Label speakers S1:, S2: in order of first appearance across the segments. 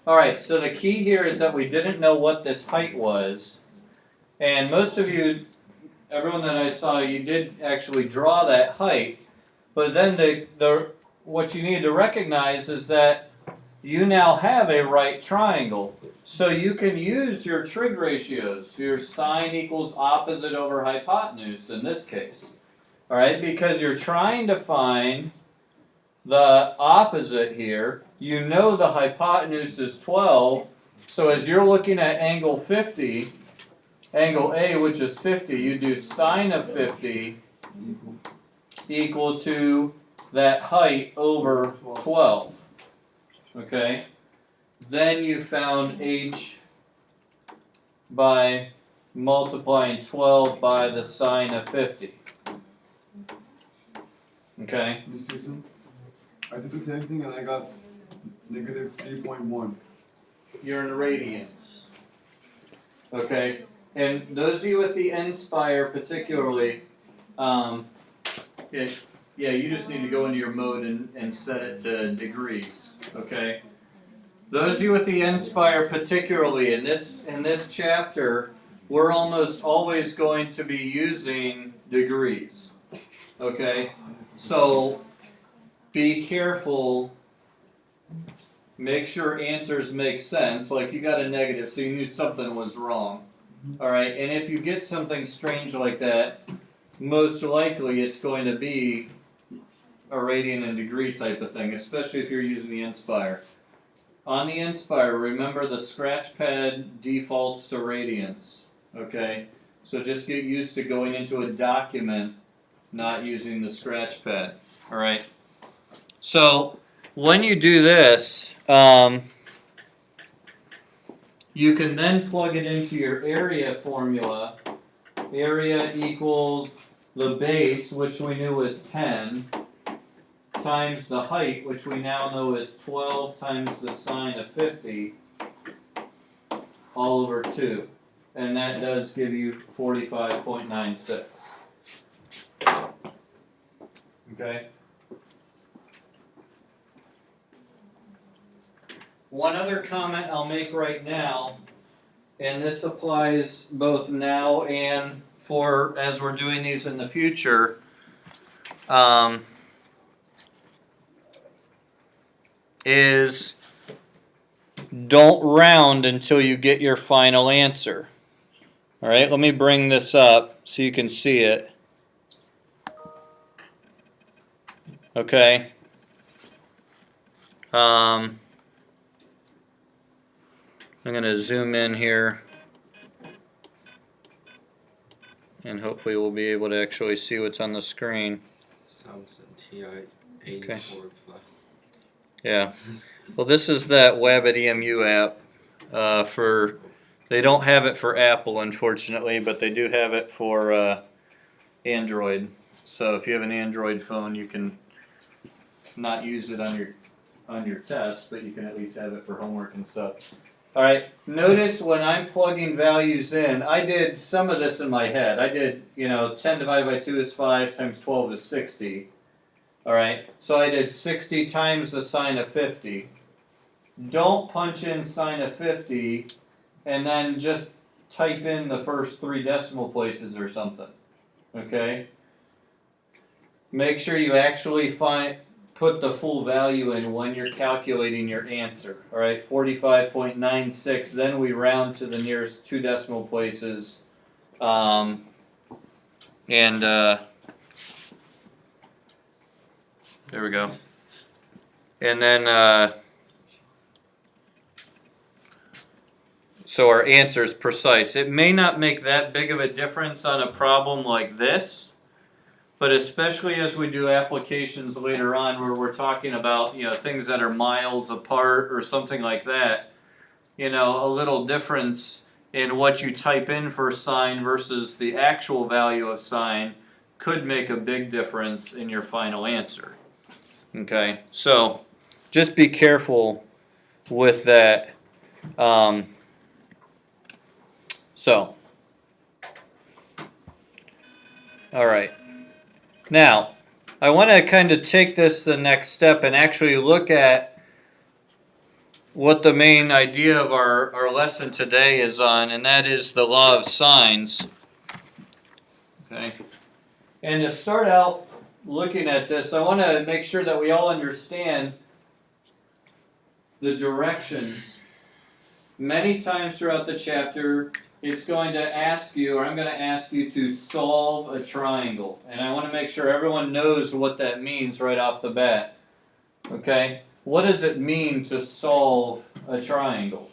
S1: Alright, so the key here is that we didn't know what this height was. And most of you, everyone that I saw, you did actually draw that height. But then what you need to recognize is that you now have a right triangle. So you can use your trig ratios, your sine equals opposite over hypotenuse in this case. Alright, because you're trying to find the opposite here. You know the hypotenuse is 12, so as you're looking at angle 50, angle A, which is 50, you do sine of 50 equal to that height over 12. Okay? Then you found H by multiplying 12 by the sine of 50. Okay?
S2: I did the same thing and I got negative 3.1.
S1: You're in radians. Okay? And those of you with the Inspire particularly, yeah, you just need to go into your mode and set it to degrees. Okay? Those of you with the Inspire particularly, in this chapter, we're almost always going to be using degrees. Okay? So be careful. Make sure answers make sense. Like you got a negative, so you knew something was wrong. Alright, and if you get something strange like that, most likely it's going to be a radian and degree type of thing, especially if you're using the Inspire. On the Inspire, remember the scratch pad defaults to radians. Okay? So just get used to going into a document not using the scratch pad. Alright? So when you do this, you can then plug it into your area formula. Area equals the base, which we knew was 10, times the height, which we now know is 12 times the sine of 50, all over 2. And that does give you 45.96. Okay? One other comment I'll make right now, and this applies both now and for as we're doing these in the future, is don't round until you get your final answer. All right, let me bring this up so you can see it. Okay. I'm going to zoom in here, and hopefully we'll be able to actually see what's on the screen.
S3: Samsung TI-84 Plus.
S1: Yeah. Well, this is that Wabbit EMU app. They don't have it for Apple, unfortunately, but they do have it for Android. So if you have an Android phone, you can not use it on your test, but you can at least have it for homework and stuff. All right. Notice when I'm plugging values in, I did some of this in my head. I did, 10 divided by 2 is 5 times 12 is 60. All right. So I did 60 times the sine of 50. Don't punch in sine of 50 and then just type in the first 3 decimal places or something. Okay? Make sure you actually put the full value in when you're calculating your answer. All right, 45.96. Then we round to the nearest 2 decimal places. There we go. And then, so our answer is precise. It may not make that big of a difference on a problem like this, but especially as we do applications later on where we're talking about, things that are miles apart or something like that, a little difference in what you type in for sine versus the actual value of sine could make a big difference in your final answer. Okay, so just be careful with that. All right. Now, I want to kind of take this the next step and actually look at what the main idea of our lesson today is on, and that is the law of sines. Okay. And to start out looking at this, I want to make sure that we all understand the directions. Many times throughout the chapter, it's going to ask you, or I'm going to ask you to solve a triangle. And I want to make sure everyone knows what that means right off the bat. Okay? What does it mean to solve a triangle?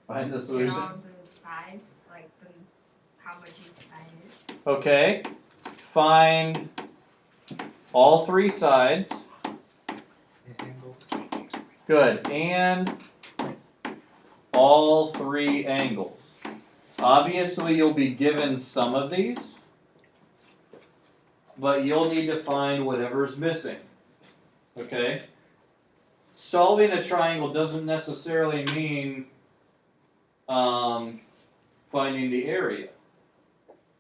S1: Find the solution.
S4: Get all the sides, like how much each side is.
S1: Okay. Find all three sides. Good. And all three angles. Obviously, you'll be given some of these, but you'll need to find whatever's missing. Okay? Solving a triangle doesn't necessarily mean finding the area.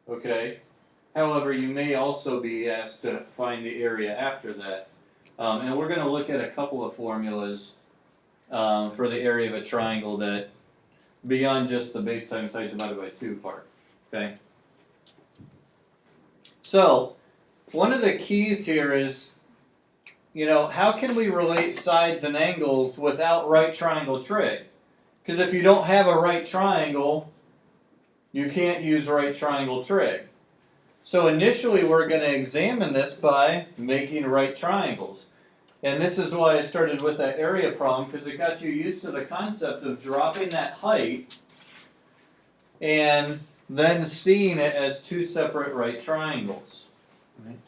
S1: Okay? However, you may also be asked to find the area after that. And we're going to look at a couple of formulas for the area of a triangle that beyond just the base times height divided by 2 part. Okay? So, one of the keys here is, how can we relate sides and angles without right triangle trig? Because if you don't have a right triangle, you can't use right triangle trig. So initially we're going to examine this by making right triangles. And this is why I started with that area problem, because it got you used to the concept of dropping that height and then seeing it as two separate right triangles. Right?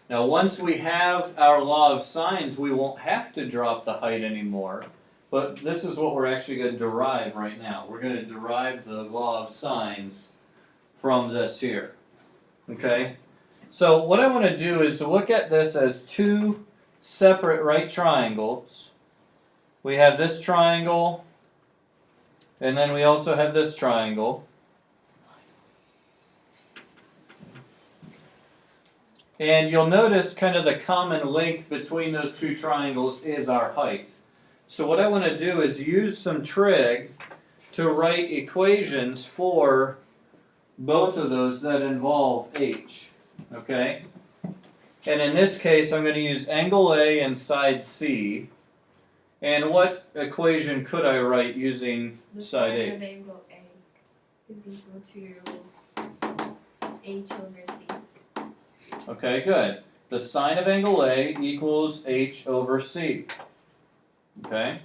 S1: Now once we have our law of sines, we won't have to drop the height anymore. But this is what we're actually going to derive right now. We're going to derive the law of sines from this here. Okay? So what I want to do is to look at this as two separate right triangles. We have this triangle, and then we also have this triangle. And you'll notice kind of the common link between those two triangles is our height. So what I want to do is use some trig to write equations for both of those that involve h. Okay? And in this case, I'm going to use angle A and side C. And what equation could I write using side
S4: The sine of
S1: h?
S4: angle A is equal to h over c.
S1: Okay, good. The sine of angle A equals h over c. Okay?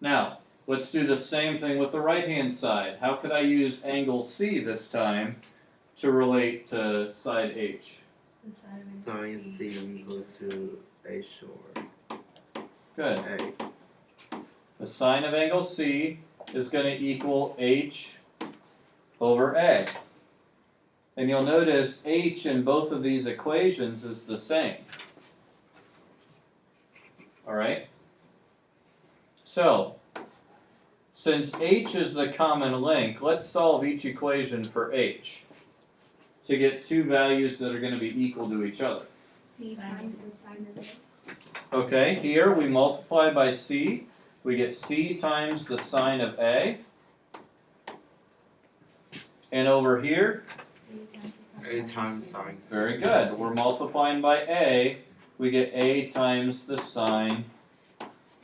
S1: Now, let's do the same thing with the right-hand side. How could I use angle C this time to relate to side H?
S4: The sine of angle
S3: Sine
S4: c
S3: C
S4: is
S3: equals to H over
S1: Good.
S3: A.
S1: The sine of angle C is going to equal H over A. And you'll notice H in both of these equations is the same. Alright? So, since H is the common link, let's solve each equation for H to get two values that are going to be equal to each other.
S4: c times the sine of a.
S1: Okay, here we multiply by C. We get C times the sine of A. And over here,
S3: A times sine C.
S1: very good. We're multiplying by A. We get A times the sine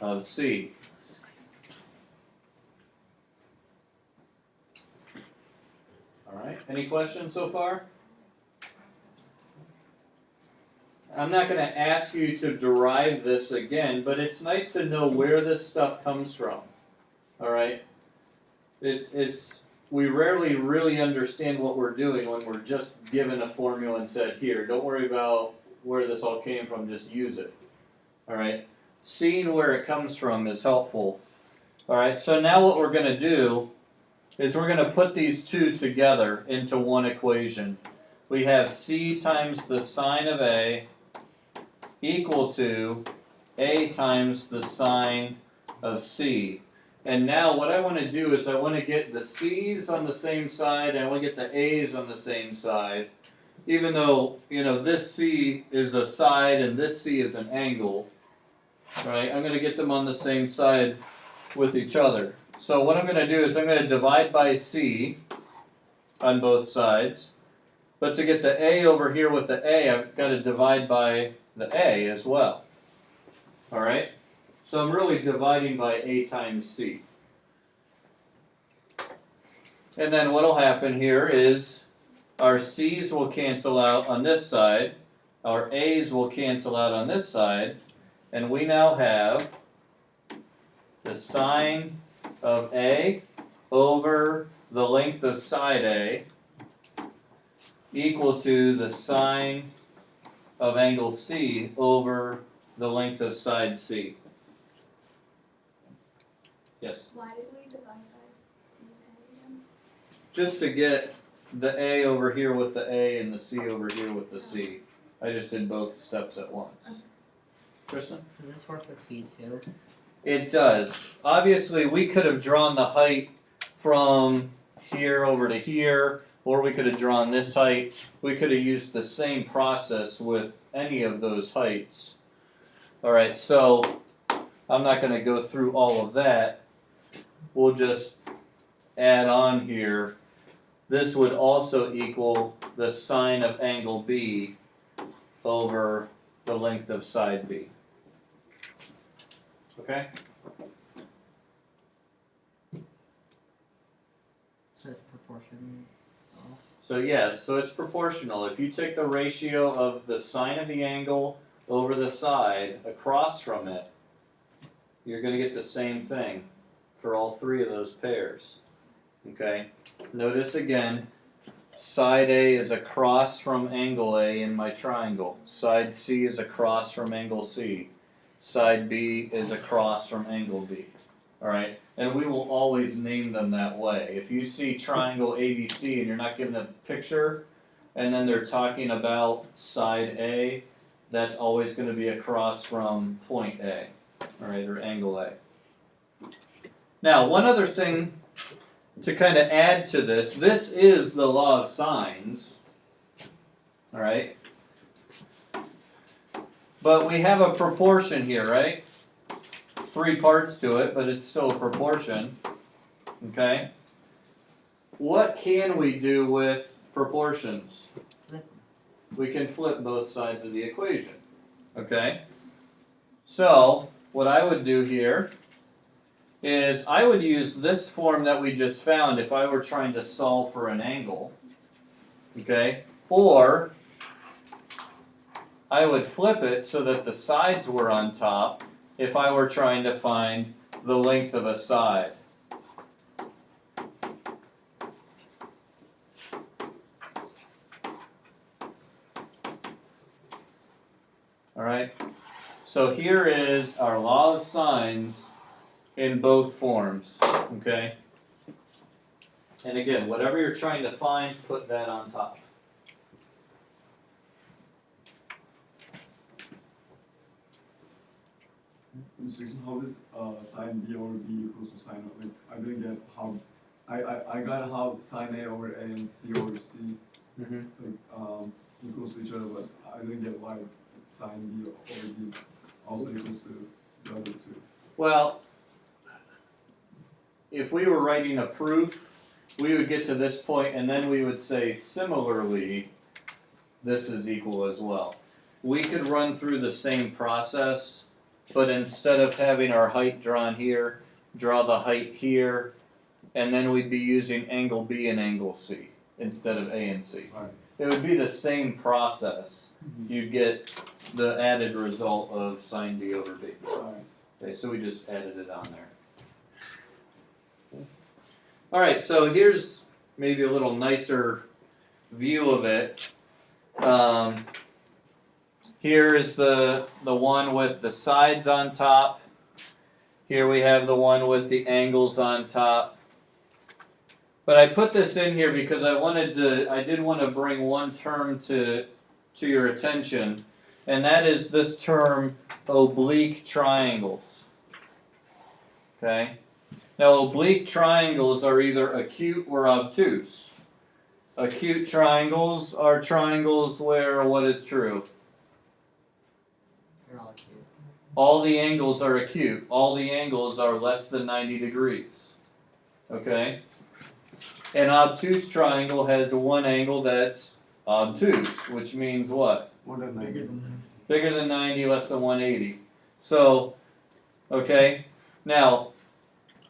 S1: of C. Alright, any questions so far? I'm not going to ask you to derive this again, but it's nice to know where this stuff comes from. Alright? We rarely really understand what we're doing when we're just given a formula and said, here, don't worry about where this all came from, just use it. Alright? Seeing where it comes from is helpful. Alright, so now what we're going to do is we're going to put these two together into one equation. We have C times the sine of A equal to A times the sine of C. And now what I want to do is I want to get the C's on the same side and I want to get the A's on the same side. even though, you know, this C is a side and this C is an angle, right? I'm going to get them on the same side with each other. So what I'm going to do is I'm going to divide by C on both sides. But to get the A over here with the A, I've got to divide by the A as well. Alright? So I'm really dividing by A times C. And then what will happen here is our C's will cancel out on this side, our A's will cancel out on this side, and we now have the sine of A over the length of side A equal to the sine of angle C over the length of side C. Yes?
S4: Why did we divide by C and A?
S1: Just to get the A over here with the A and the C over here with the C. I just did both steps at once. Kristen?
S3: Does this work with C too?
S1: It does. Obviously, we could have drawn the height from here over to here, or we could have drawn this height. We could have used the same process with any of those heights. Alright, so I'm not going to go through all of that. We'll just add on here. This would also equal the sine of angle B over the length of side B. Okay?
S3: So it's proportional.
S1: So yeah, so it's proportional. If you take the ratio of the sine of the angle over the side across from it, you're going to get the same thing for all three of those pairs. Okay? Notice again, side A is across from angle A in my triangle. Side C is across from angle C. Side B is across from angle B. Alright? And we will always name them that way. If you see triangle ABC and you're not given a picture, and then they're talking about side A, that's always going to be across from point A, alright, or angle A. Now, one other thing to kind of add to this is the law of sines, alright? But we have a proportion here, right? 3 parts to it, but it's still a proportion, okay? What can we do with proportions? We can flip both sides of the equation, okay? So, what I would do here is I would use this form that we just found if I were trying to solve for an angle, okay? Or I would flip it so that the sides were on top if I were trying to find the length of a side. Alright, so here is our law of sines in both forms, okay? And again, whatever you're trying to find, put that on top.
S2: Restriction, how is sine B over B equals to sine of, like, I didn't get how, I got how sine A over A and C over C equals to each other, but I didn't get why sine B over B also equals to the other two.
S1: Well, if we were writing a proof, we would get to this point and then we would say, similarly, this is equal as well. We could run through the same process, but instead of having our height drawn here, draw the height here, and then we'd be using angle B and angle C instead of A and C.
S2: Right.
S1: It would be the same process. You'd get the added result of sine B over B.
S2: Right.
S1: Okay, so we just added it on there. Alright, so here's maybe a little nicer view of it. Here is the one with the sides on top. Here we have the one with the angles on top. But I put this in here because I did want to bring one term to your attention, and that is this term oblique triangles. Okay? Now oblique triangles are either acute or obtuse. Acute triangles are triangles where what is true?
S3: They're all acute.
S1: All the angles are acute. All the angles are less than 90 degrees. Okay? An obtuse triangle has one angle that's obtuse, which means what?
S2: More than 90.
S1: Bigger than 90, less than 180. So, okay, now,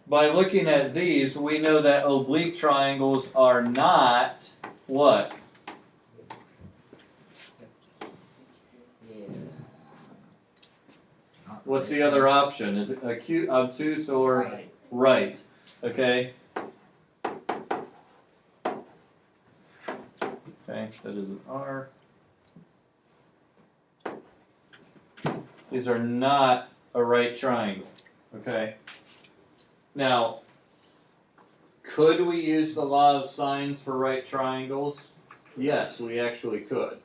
S1: by looking at these, we know that oblique triangles are not what?
S3: Yeah.
S1: What's the other option? Is it acute, obtuse, or
S3: Right.
S1: right? Okay? Okay, that is an R. These are not a right triangle. Okay? Now, could we use the law of sines for right triangles? Yes, we actually could.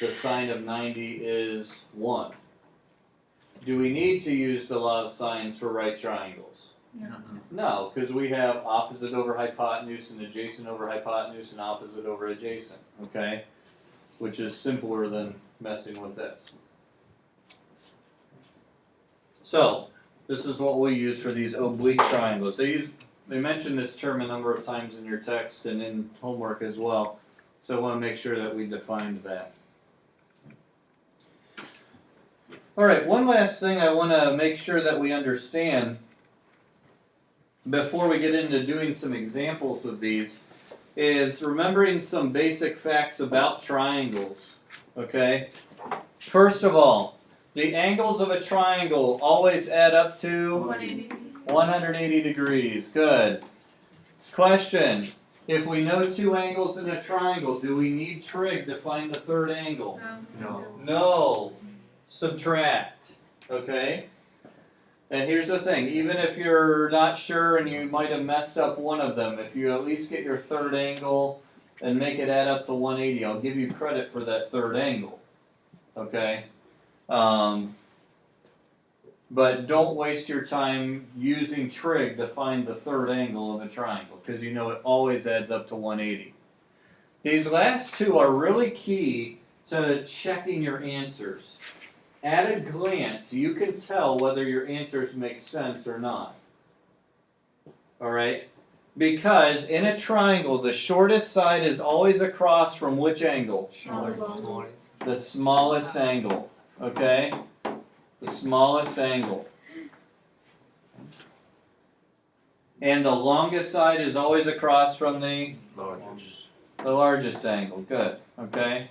S1: The sine of 90 is 1. Do we need to use the law of sines for right triangles? No, because we have opposite over hypotenuse and adjacent over hypotenuse and opposite over adjacent, okay? Which is simpler than messing with this. So, this is what we use for these oblique triangles. They mention this term a number of times in your text and in homework as well. So I want to make sure that we defined that. Alright, one last thing I want to make sure that we understand before we get into doing some examples of these is remembering some basic facts about triangles. Okay? First of all, the angles of a triangle always add up to 180 degrees. Good. Question. If we know two angles in a triangle, do we need trig to find the third angle?
S2: No.
S1: No. Subtract. Okay? And here's the thing. Even if you're not sure and you might have messed up one of them, if you at least get your third angle and make it add up to 180, I'll give you credit for that third angle. Okay? But don't waste your time using trig to find the third angle of a triangle, because you know it always adds up to 180. These last two are really key to checking your answers. At a glance, you can tell whether your answers make sense or not. Alright? Because in a triangle, the shortest side is always across from which angle? The smallest angle. Okay? The smallest angle. And the longest side is always across from the largest angle. Good. Okay?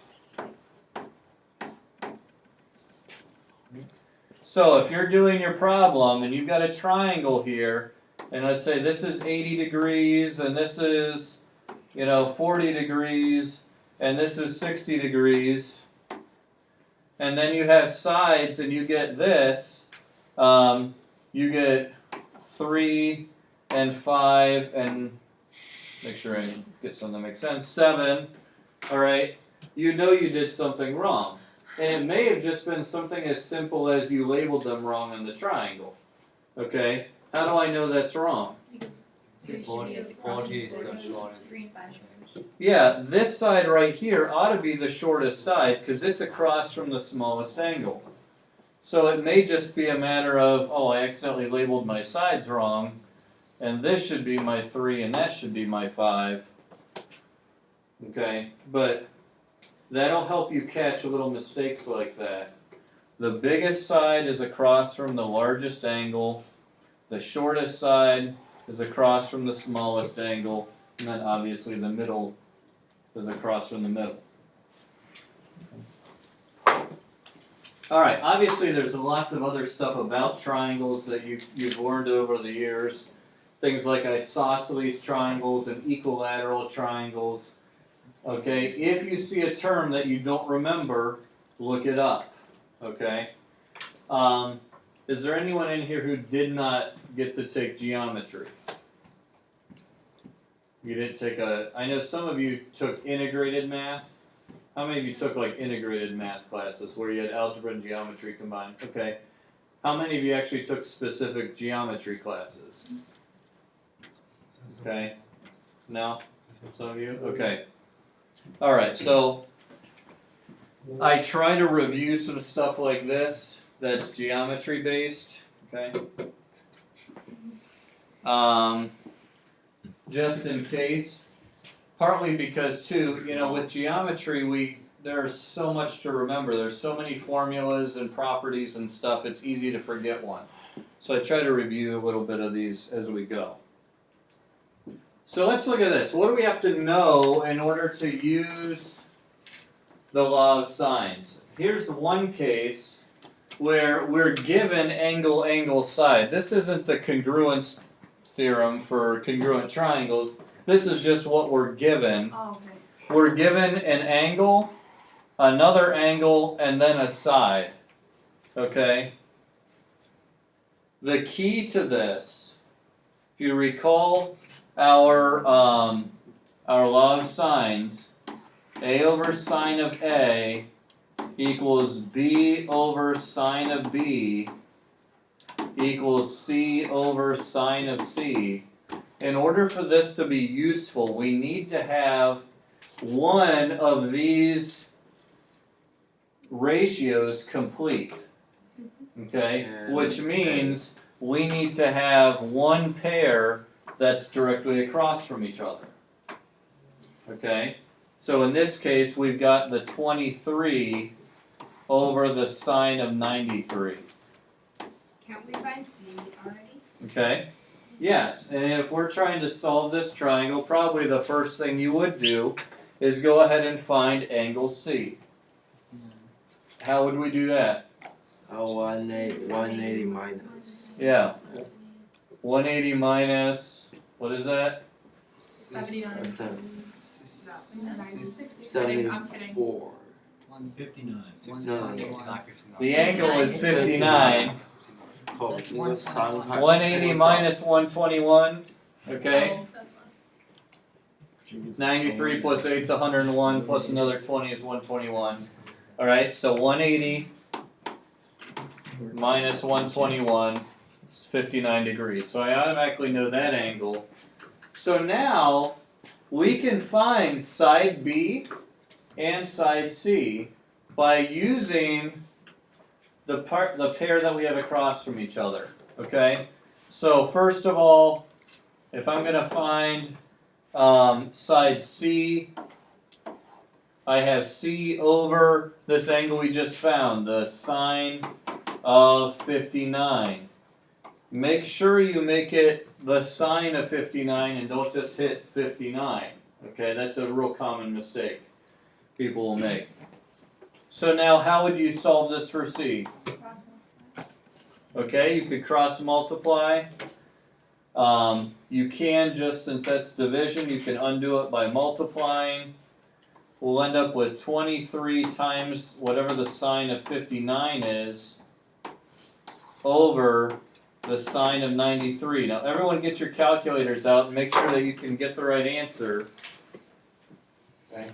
S1: So if you're doing your problem and you've got a triangle here, and let's say this is 80 degrees and this is, 40 degrees and this is 60 degrees, and then you have sides and you get this, you get 3 and 5 and, make sure I get something that makes sense, 7, alright, you know you did something wrong. And it may have just been something as simple as you labeled them wrong in the triangle. Okay? How do I know that's wrong? Yeah, this side right here ought to be the shortest side because it's across from the smallest angle. So it may just be a matter of, I accidentally labeled my sides wrong, and this should be my 3 and that should be my 5. Okay? But that'll help you catch little mistakes like that. The biggest side is across from the largest angle. The shortest side is across from the smallest angle. And then obviously the middle is across from the middle. Alright, obviously there's lots of other stuff about triangles that you've learned over the years. Things like isosceles triangles and equilateral triangles. Okay, if you see a term that you don't remember, look it up. Okay? Is there anyone in here who did not get to take geometry? You didn't take I know some of you took integrated math. How many of you took integrated math classes where you had algebra and geometry combined? Okay. How many of you actually took specific geometry classes? Okay. No? Some of you? Okay. Alright, so I try to review some stuff like this that's geometry based, okay? Just in case. Partly because too, you know, with geometry there's so much to remember. There's so many formulas and properties and stuff, it's easy to forget one. So I try to review a little bit of these as we go. So let's look at this. What do we have to know in order to use the law of sines? Here's one case where we're given angle, angle, side. This isn't the congruence theorem for congruent triangles. This is just what we're given.
S4: Oh, okay.
S1: We're given an angle, another angle, and then a side. Okay? The key to this, if you recall our law of sines, A over sine of A equals B over sine of B equals C over sine of C. In order for this to be useful, we need to have one of these ratios complete. Okay? Which means we need to have one pair that's directly across from each other. Okay? So in this case, we've got the 23 over the sine of 93.
S4: Can't we find C already?
S1: Okay? Yes, and if we're trying to solve this triangle, probably the first thing you would do is go ahead and find angle C. How would we do that?
S3: 180 minus.
S1: Yeah. 180 minus, what is that?
S4: 79. I'm kidding.
S3: 74.
S5: 159.
S3: 59.
S1: The angle is 59. 180 minus 121. Okay.
S4: Oh, that's fine.
S1: 93 plus 8 is 101, plus another 20 is 121. Alright, so 180 minus 121 is 59 degrees. So I automatically know that angle. So now we can find side B and side C by using the pair that we have across from each other. Okay? So first of all, if I'm going to find side C, I have C over this angle we just found, the sine of 59. Make sure you make it the sine of 59 and don't just hit 59. Okay, that's a real common mistake people will make. So now how would you solve this for C?
S4: Cross multiply.
S1: Okay, you could cross multiply. You can just, since that's division, you can undo it by multiplying. We'll end up with 23 times whatever the sine of 59 is over the sine of 93. Now everyone get your calculators out and make sure that you can get the right answer. Okay.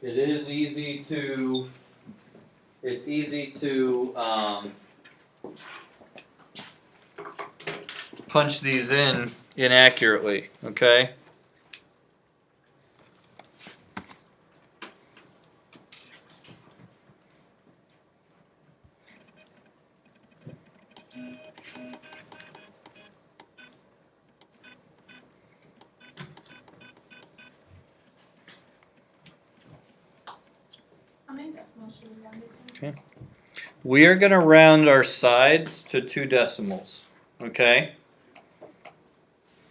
S1: It is easy to, punch these in inaccurately, okay?
S4: How many decimals should we round it to?
S1: We are going to round our sides to 2 decimals, okay?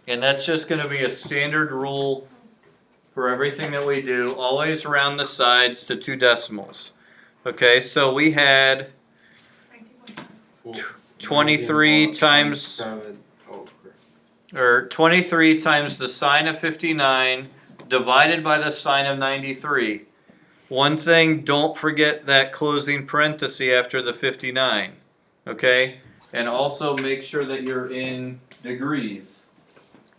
S1: And that's just going to be a standard rule for everything that we do. Always round the sides to 2 decimals. Okay, so we had 23 times, or 23 times the sine of 59 divided by the sine of 93. One thing, don't forget that closing parenthesis after the 59, okay? And also make sure that you're in degrees,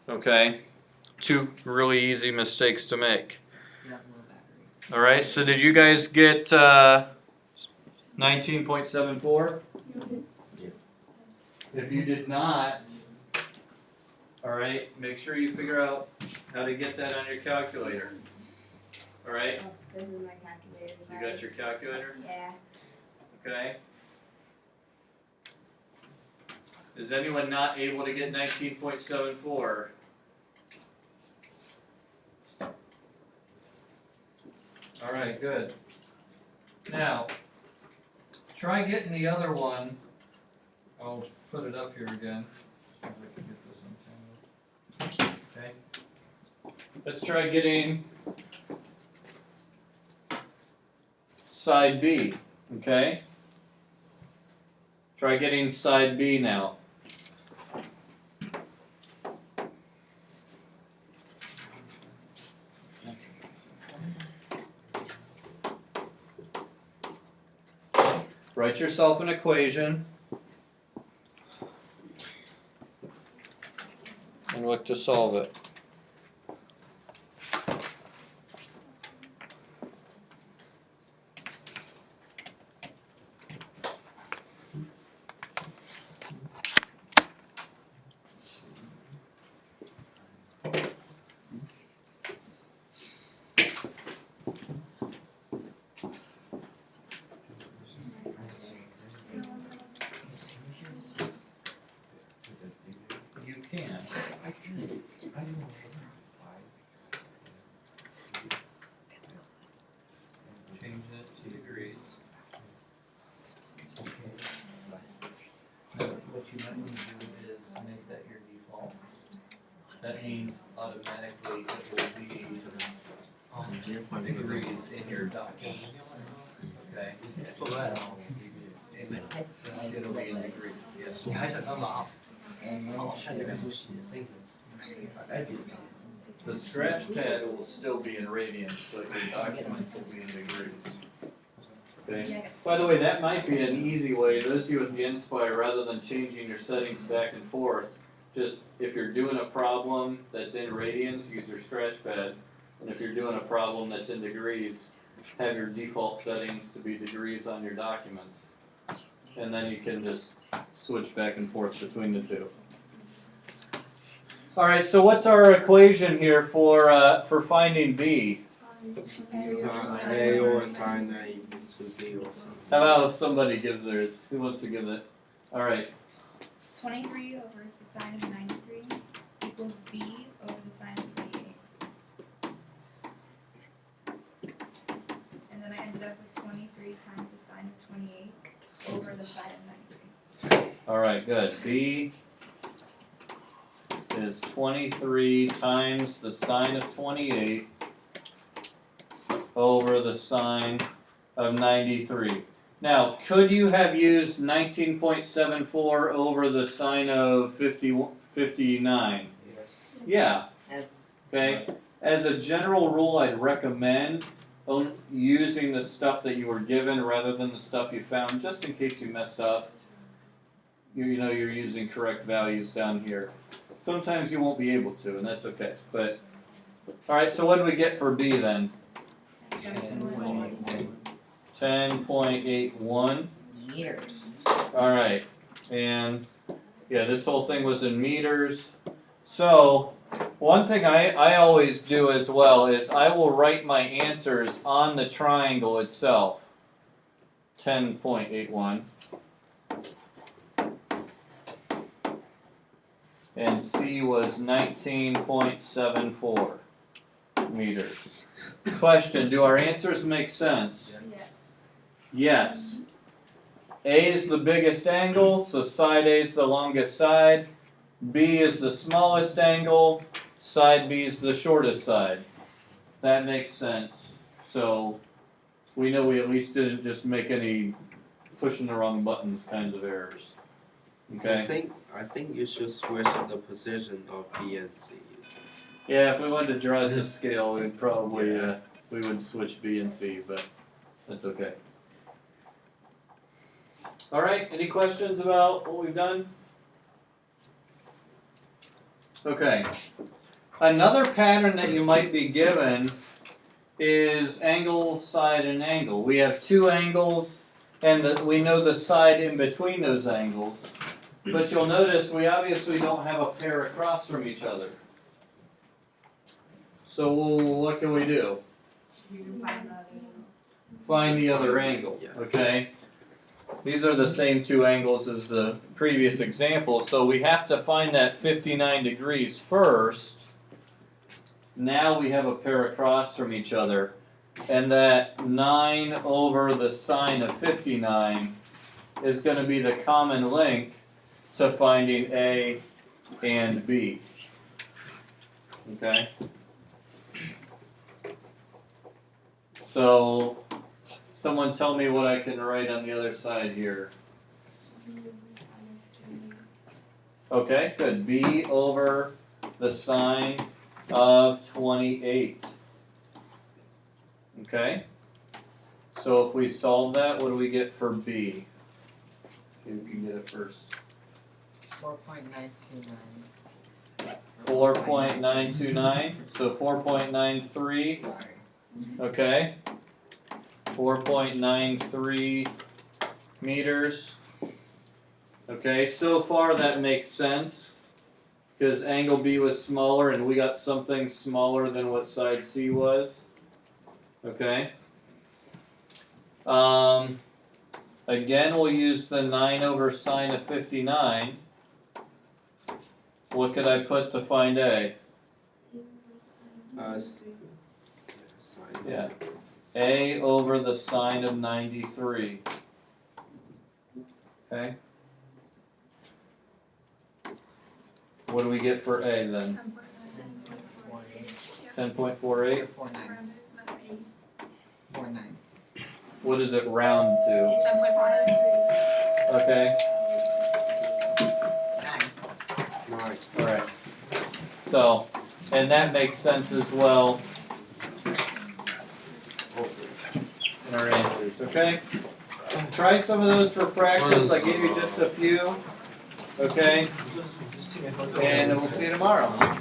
S1: okay? 2 really easy mistakes to make. All right, so did you guys get 19.74? If you did not, all right, make sure you figure out how to get that on your calculator. Alright,
S4: Oh, this is my calculator.
S1: you
S4: Sorry.
S1: got your calculator?
S4: Yeah.
S1: Okay. Is anyone not able to get 19.74? Alright, good. Now, try getting the other one. I'll put it up here again. See if I can get this untangled. Okay. Let's try getting side B, okay? Try getting side B now. Write yourself an equation and look to solve it. You can. Change it to degrees. Now, what you might want to do is make that your default. That means automatically it will be degrees in your document. Okay? It'll be in degrees, yes. The scratch pad will still be in radians, but your documents will be in degrees. Okay. By the way, that might be an easy way, those of you with the Inspire, rather than changing your settings back and forth, just if you're doing a problem that's in radians, use your scratch pad. And if you're doing a problem that's in degrees, have your default settings to be degrees on your documents. And then you can just switch back and forth between the two. Alright, so what's our equation here for finding B?
S5: Sine A or sine A is to B or something.
S1: How about if somebody gives theirs? Who wants to give it? Alright,
S6: 23 over the sine of 93 equals b over the sine of 28. And then I ended up with 23 times the sine of 28 over the sine of 93.
S1: alright, good. B is 23 times the sine of 28 over the sine of 93. Now, could you have used 19.74 over the sine of 59?
S3: Yes.
S1: Yeah. Okay. As a general rule, I'd recommend using the stuff that you were given rather than the stuff you found, just in case you messed up. You know you're using correct values down here. Sometimes you won't be able to, and that's okay. But all right. So what do we get for B then? 10.81
S3: Meters.
S1: All right, and yeah, this whole thing was in meters. So one thing I always do as well is I will write my answers on the triangle itself. 10.81. And C was 19.74 meters. Question, do our answers make sense?
S6: Yes.
S1: Yes. A is the biggest angle, so side A is the longest side. B is the smallest angle, side B is the shortest side. That makes sense. So we know we at least didn't just make any pushing the wrong buttons kinds of errors. Okay?
S5: I think you should switch the position of B and C.
S1: Yeah, if we wanted to draw it to scale, we'd probably we would switch B and C, but that's okay. All right, any questions about what we've done? Okay. Another pattern that you might be given is angle, side, and angle. We have two angles, and we know the side in between those angles. But you'll notice we obviously don't have a pair across from each other. So what can we do? Find the other angle,
S5: Yes.
S1: okay? These are the same two angles as the previous example, so we have to find that 59 degrees first. Now we have a pair across from each other, and that 9 over the sine of 59 is going to be the common link to finding A and B. Okay? So, someone tell me what I can write on the other side here. Okay, good. B over the sine of 28. Okay? So if we solve that, what do we get for B? Okay, we can get it first.
S3: 4.929.
S1: 4.929, so 4.93, okay? 4.93 meters. Okay, so far that makes sense, because angle B was smaller and we got something smaller than what side C was. Okay? Again, we'll use the 9 over sine of 59. What could I put to find A?
S5: Sine.
S1: Yeah. A over the sine of 93. Okay? What do we get for A then? 10.48?
S3: 49. 49.
S1: What does it round to? Okay,
S3: 9.
S5: 9.
S1: alright. So, and that makes sense as well in our answers, okay? Try some of those for practice. I gave you just a few, okay? And we'll see you tomorrow.